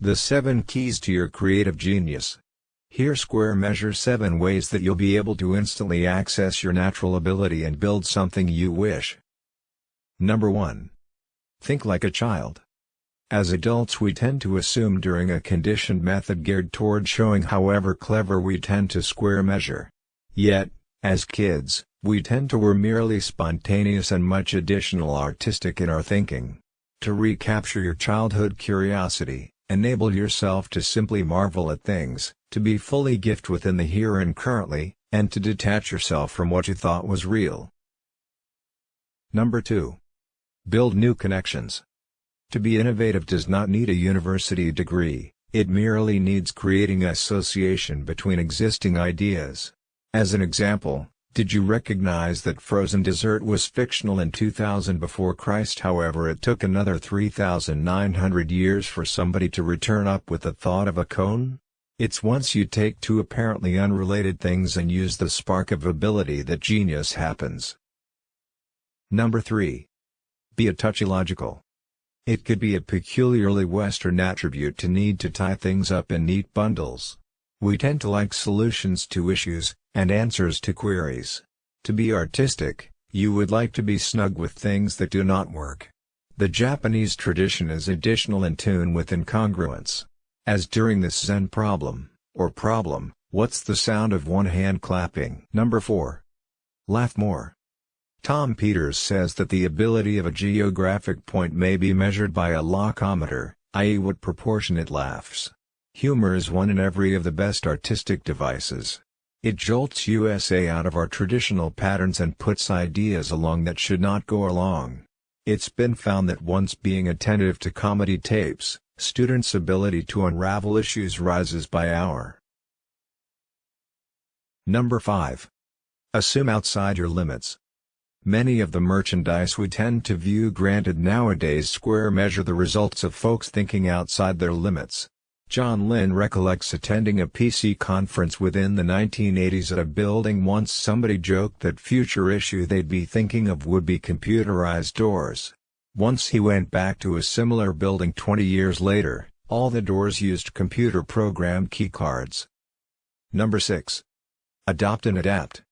The 7 keys to your creative genius. Here Square measures 7 ways that you'll be able to instantly access your natural ability and build something you wish. Number 1. Think like a child. As adults we tend to assume during a conditioned method geared toward showing however clever we tend to Square measure. Yet, as kids, we tend to were merely spontaneous and much additional artistic in our thinking. To recapture your childhood curiosity, enable yourself to simply marvel at things, to be fully gift within the here and currently, and to detach yourself from what you thought was real. Number 2. Build new connections. To be innovative does not need a university degree, it merely needs creating association between existing ideas. As an example, did you recognize that frozen dessert was fictional in 2000 before Christ? However, it took another 3,900 years for somebody to return up with the thought of a cone? It's once you take two apparently unrelated things and use the spark of ability that genius happens. Number 3. Be a touchylogical. It could be a peculiarly Western attribute to need to tie things up in neat bundles. We tend to like solutions to issues, and answers to queries. To be artistic, you would like to be snug with things that do not work. The Japanese tradition is additional in tune with incongruence. As during this Zen problem, what's the sound of one hand clapping? Number 4. Laugh more. Tom Peters says that the ability of a geographic point may be measured by a locometer, i.e. what proportion it laughs. Humor is one in every of the best artistic devices. It jolts us out of our traditional patterns and puts ideas along that should not go along. It's been found that once being attentive to comedy tapes, students' ability to unravel issues rises by hour. Number 5. Assume outside your limits. Many of the merchandise we tend to view granted nowadays Square measure the results of folks thinking outside their limits. John Lynn recollects attending a PC conference within the 1980s at a building once somebody joked that future issue they'd be thinking of would be computerized doors. Once he went back to a similar building 20 years later, all the doors used computer-programmed keycards. Number 6. Adopt and adapt.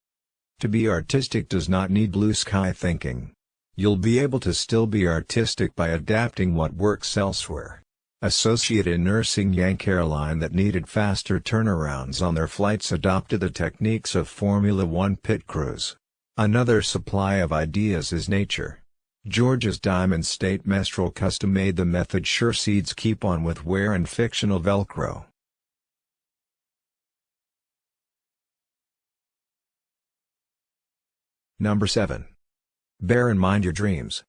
To be artistic does not need blue sky thinking. You'll be able to still be artistic by adapting what works elsewhere. Associate in nursing Yank Airline that needed faster turnarounds on their flights adopted the techniques of Formula One pit crews. Another supply of ideas is nature. Georgia's Diamond State Mestral custom-made the method sure seeds keep on with wear and fictional Velcro. Number 7. Bear in mind your dreams.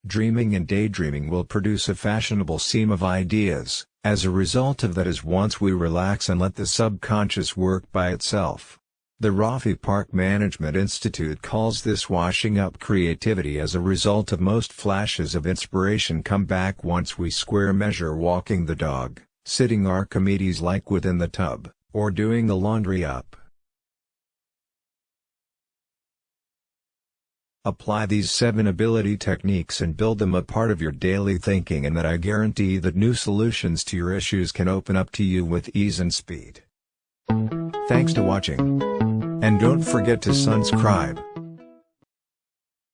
Dreaming and daydreaming will produce a fashionable seam of ideas. As a result of that is once we relax and let the subconscious work by itself. The Rafi Park Management Institute calls this washing up creativity as a result of most flashes of inspiration come back once we square measure walking the dog, sitting Archimedes-like within the tub, or doing the laundry up. Apply these 7 ability techniques and build them a part of your daily thinking, and that I guarantee that new solutions to your issues can open up to you with ease and speed. Thanks to watching. And don't forget to subscribe.